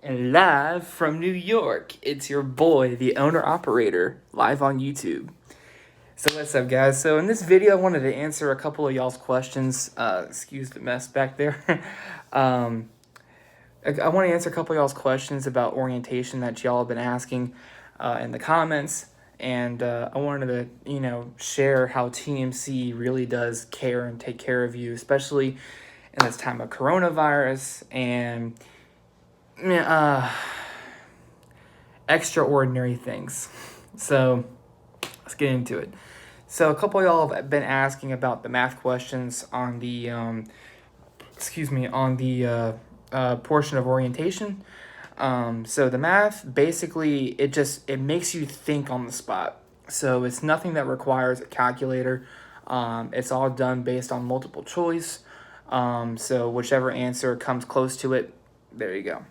And live from New York, it's your boy, the owner-operator, live on YouTube. So what's up, guys? So in this video, I wanted to answer a couple of y'all's questions. Excuse the mess back there. um, I want to answer a couple of y'all's questions about orientation that y'all have been asking in the comments. And I wanted to, share how TMC really does care and take care of you, especially in this time of coronavirus and extraordinary things. So let's get into it. So a couple of y'all have been asking about the math questions on the portion of orientation. So the math, basically, it makes you think on the spot. So it's nothing that requires a calculator. It's all done based on multiple choice. So whichever answer comes close to it, there you go.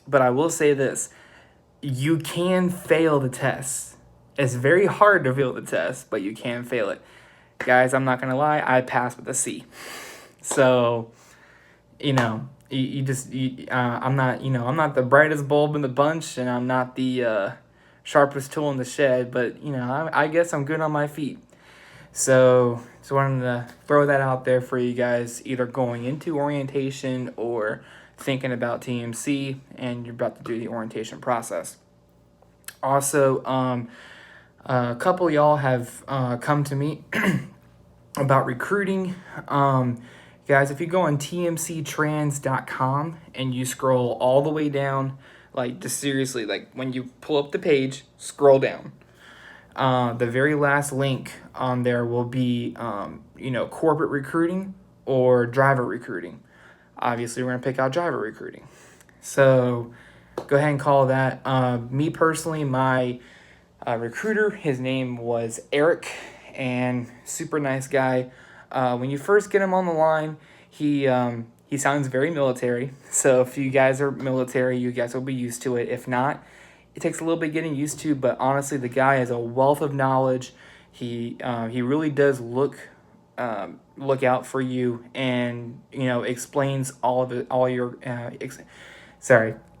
But I will say this, you can fail the test. It's very hard to fail the test, but you can fail it. Guys, I'm not going to lie, I passed with a C. So, I'm not the brightest bulb in the bunch, and I'm not the sharpest tool in the shed, but, I guess I'm good on my feet. So, just wanted to throw that out there for you guys, either going into orientation or thinking about TMC and you're about to do the orientation process. Also, a couple of y'all have come to me about recruiting. Guys, if you go on tmctrans.com and you scroll all the way down, like just seriously, like when you pull up the page, scroll down. The very last link on there will be, corporate recruiting or driver recruiting. Obviously, we're going to pick out driver recruiting. So go ahead and call that. Me personally, my recruiter, his name was Eric, and super nice guy. When you first get him on the line, he sounds very military. So if you guys are military, you guys will be used to it. If not, it takes a little bit getting used to, but honestly, the guy has a wealth of knowledge. He really does look out for you, and explains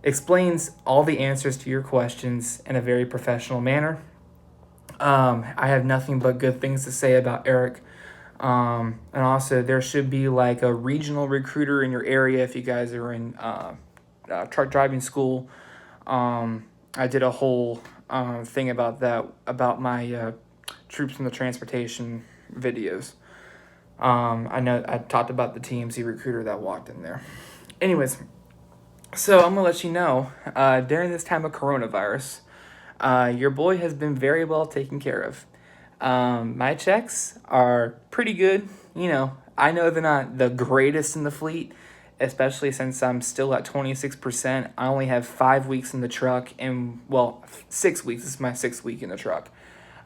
explains all the answers to your questions in a very professional manner. I have nothing but good things to say about Eric. And also, there should be like a regional recruiter in your area if you guys are in truck driving school. I did a whole thing about that, about my troops in the transportation videos. I know I talked about the TMC recruiter that walked in there. Anyways, so I'm going to let you know, during this time of coronavirus, your boy has been very well taken care of. My checks are pretty good. I know they're not the greatest in the fleet, especially since I'm still at 26%. I only have 5 weeks in the truck, and 6 weeks. This is my 6th week in the truck.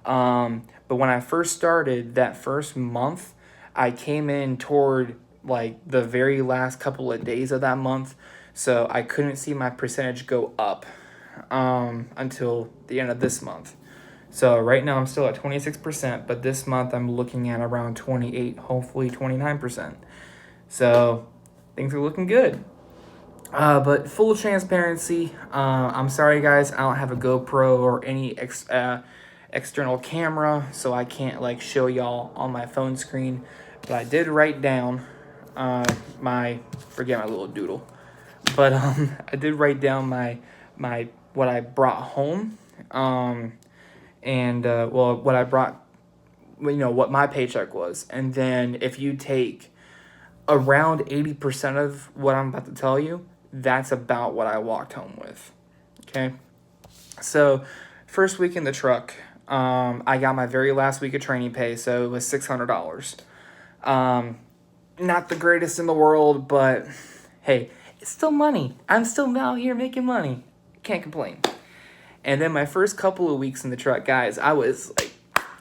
But when I first started that first month, I came in toward like the very last couple of days of that month, so I couldn't see my percentage go up until the end of this month. So right now I'm still at 26%, but this month I'm looking at around 28, hopefully 29%. So things are looking good. But full transparency, I'm sorry guys, I don't have a GoPro or any external camera, so I can't like show y'all on my phone screen. But I did write down forget my little doodle. But I did write down my what I brought home. What I brought, what my paycheck was. And then if you take around 80% of what I'm about to tell you, that's about what I walked home with. Okay? So, first week in the truck, I got my very last week of training pay, so it was $600. Not the greatest in the world, but hey, it's still money. I'm still out here making money. Can't complain. And then my first couple of weeks in the truck, guys, I was like,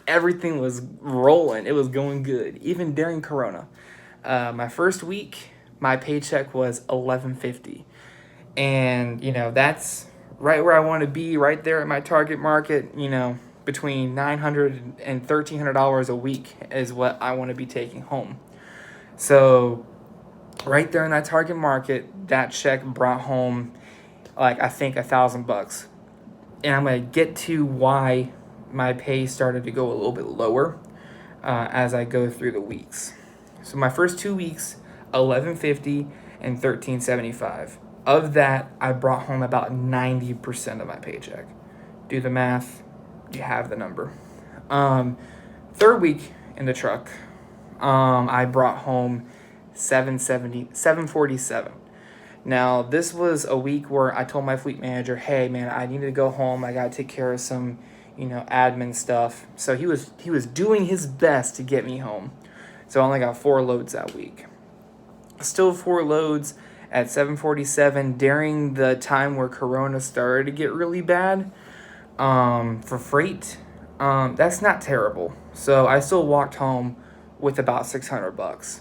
everything was rolling. It was going good, even during Corona. My first week, my paycheck was $11.50. And, that's right where I want to be, right there at my target market. Between $900 and $1,300 a week is what I want to be taking home. So right there in that target market, that check brought home like I think $1,000. And I'm going to get to why my pay started to go a little bit lower as I go through the weeks. So my first 2 weeks, 1150 and 1375. Of that, I brought home about 90% of my paycheck. Do the math, you have the number. Third week in the truck, I brought home 747. Now, this was a week where I told my fleet manager, hey, man, I need to go home. I got to take care of some, admin stuff. So he was doing his best to get me home. So I only got 4 loads that week. Still 4 loads at 747 during the time where Corona started to get really bad for freight. That's not terrible. So I still walked home with about $600.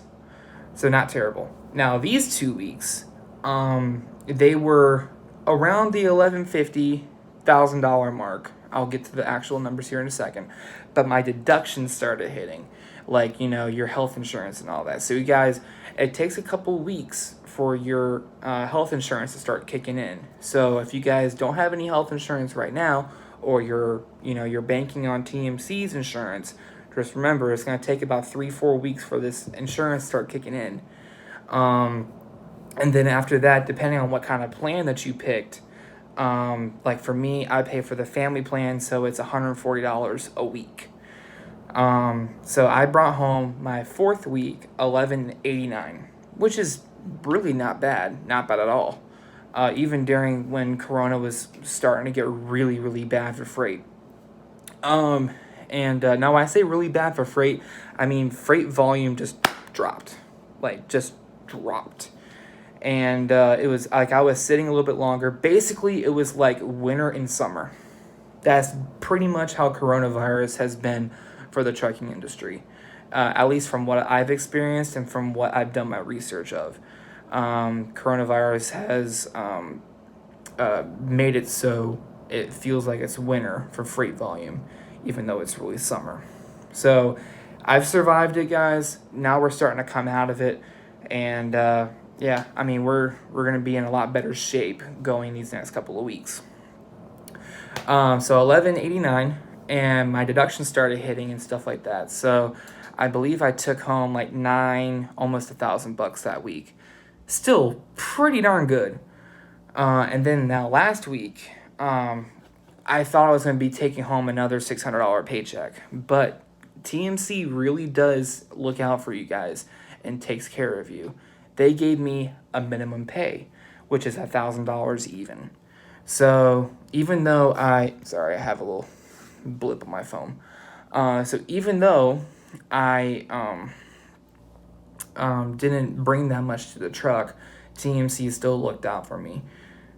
So not terrible. Now, these 2 weeks, they were around the $1,150,000 mark. I'll get to the actual numbers here in a second. But my deductions started hitting, like, your health insurance and all that. So you guys, it takes a couple weeks for your health insurance to start kicking in. So if you guys don't have any health insurance right now, or you're banking on TMC's insurance, just remember it's going to take about 3-4 weeks for this insurance to start kicking in. And then after that, depending on what kind of plan that you picked, like for me, I pay for the family plan, so it's $140 a week. So I brought home my 4th week, $1,189, which is really not bad at all. Even during when Corona was starting to get really, really bad for freight. And now when I say really bad for freight, I mean freight volume just dropped. And it was like I was sitting a little bit longer. Basically, it was like winter and summer. That's pretty much how coronavirus has been for the trucking industry, at least from what I've experienced and from what I've done my research of. Coronavirus has made it so it feels like it's winter for freight volume, even though it's really summer. So I've survived it, guys. Now we're starting to come out of it, and yeah, I mean we're gonna be in a lot better shape going these next couple of weeks. So 1189, and my deductions started hitting and stuff like that. So I believe I took home like almost $1,000 that week. Still pretty darn good. And then now last week, I thought I was going to be taking home another $600 paycheck, but TMC really does look out for you guys and takes care of you. They gave me a minimum pay, which is $1,000 even. So even though I have a little blip on my phone. So even though I didn't bring that much to the truck, TMC still looked out for me.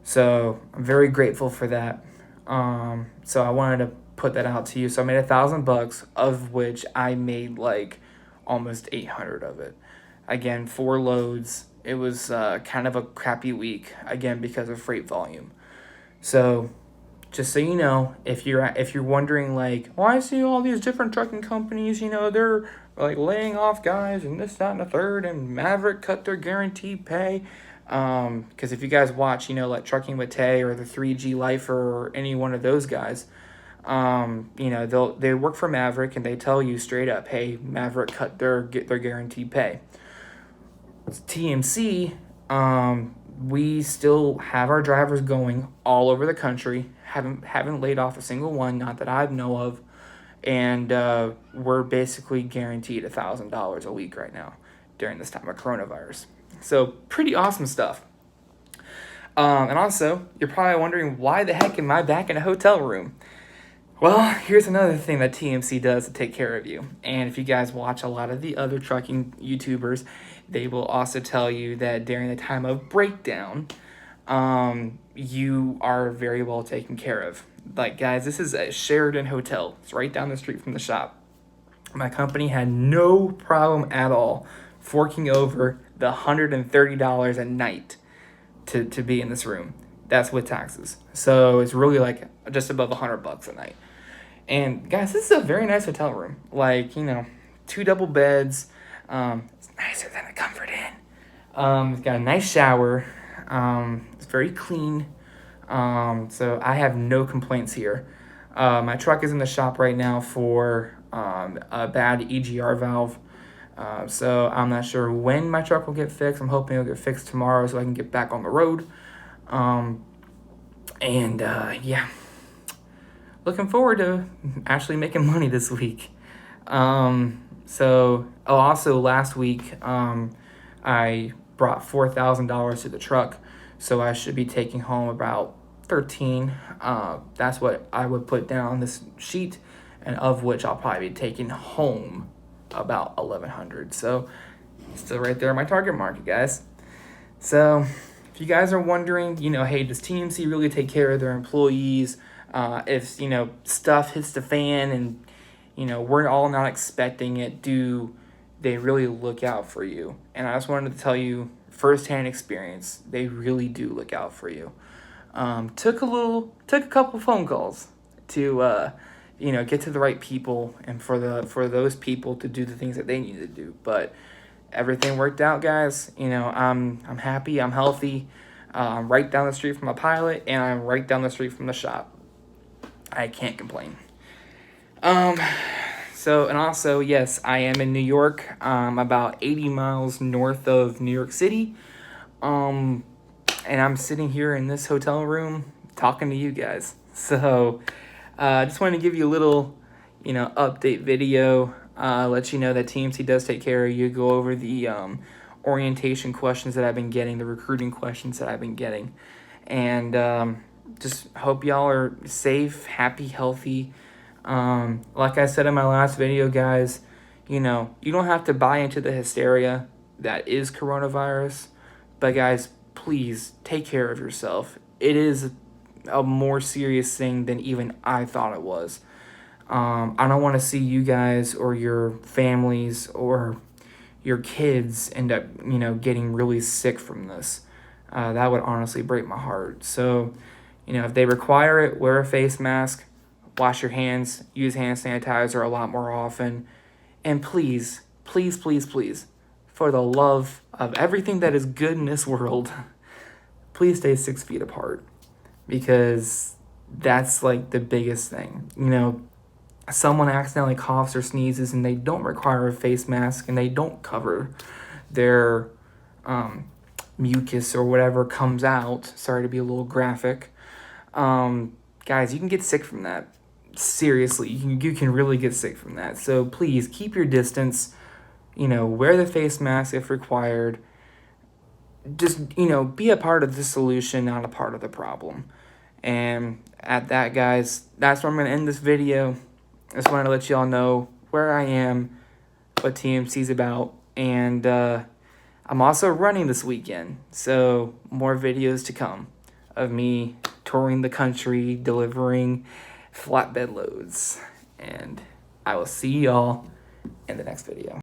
So I'm very grateful for that. So I wanted to put that out to you. So I made $1,000, of which I made like almost 800 of it. Again, 4 loads. It was kind of a crappy week, again, because of freight volume. So just so you know, if you're wondering like, well, I see all these different trucking companies, they're like laying off guys and this, that, and the third, and Maverick cut their guaranteed pay. Because if you guys watch, like Trucking with Tay or the 3G Lifer or any one of those guys, they work for Maverick and they tell you straight up, hey, Maverick cut their guaranteed pay. TMC, we still have our drivers going all over the country. Haven't laid off a single one, not that I know of, and we're basically guaranteed $1,000 a week right now during this time of coronavirus. So pretty awesome stuff. And also, you're probably wondering, why the heck am I back in a hotel room? Well, here's another thing that TMC does to take care of you. And if you guys watch a lot of the other trucking YouTubers, they will also tell you that during the time of breakdown, you are very well taken care of. Like, guys, this is a Sheraton hotel. It's right down the street from the shop. My company had no problem at all forking over the $130 a night to be in this room. That's with taxes. So it's really like just above $100 a night. And guys, this is a very nice hotel room. Like, 2 double beds. It's nicer than a Comfort Inn. It's got a nice shower. It's very clean. So I have no complaints here. My truck is in the shop right now for a bad EGR valve. So I'm not sure when my truck will get fixed. I'm hoping it'll get fixed tomorrow so I can get back on the road. Yeah, looking forward to actually making money this week. Also last week, I brought $4,000 to the truck, so I should be taking home about 13. That's what I would put down on this sheet, and of which I'll probably be taking home about 1,100. So still right there at my target market, guys. So if you guys are wondering, hey, does TMC really take care of their employees? If stuff hits the fan and we're all not expecting it, do they really look out for you? And I just wanted to tell you firsthand experience, they really do look out for you. Took a couple phone calls to get to the right people and for those people to do the things that they need to do, but everything worked out, guys. I'm happy, I'm healthy. I'm right down the street from a pilot, and I'm right down the street from the shop. I can't complain. Also, yes, I am in New York, about 80 miles north of New York City. And I'm sitting here in this hotel room talking to you guys. So, I just wanted to give you a little, update video, let you know that TMC does take care of you, go over the orientation questions that I've been getting, the recruiting questions that I've been getting. And just hope y'all are safe, happy, healthy. Like I said in my last video, guys, you don't have to buy into the hysteria that is coronavirus. But guys, please take care of yourself. It is a more serious thing than even I thought it was. I don't want to see you guys or your families or your kids end up, getting really sick from this. That would honestly break my heart. So, if they require it, wear a face mask, wash your hands, use hand sanitizer a lot more often. And please, please, please, please, for the love of everything that is good in this world, please stay 6 feet apart, because that's like the biggest thing. Someone accidentally coughs or sneezes and they don't require a face mask and they don't cover their mucus or whatever comes out. Sorry to be a little graphic. Guys, you can get sick from that. Seriously, you can really get sick from that. So please keep your distance. Wear the face mask if required. Just, be a part of the solution, not a part of the problem. And at that, guys, that's where I'm going to end this video. I just wanted to let y'all know where I am, what TMC's about, and I'm also running this weekend, so more videos to come of me touring the country, delivering flatbed loads, and I will see y'all in the next video.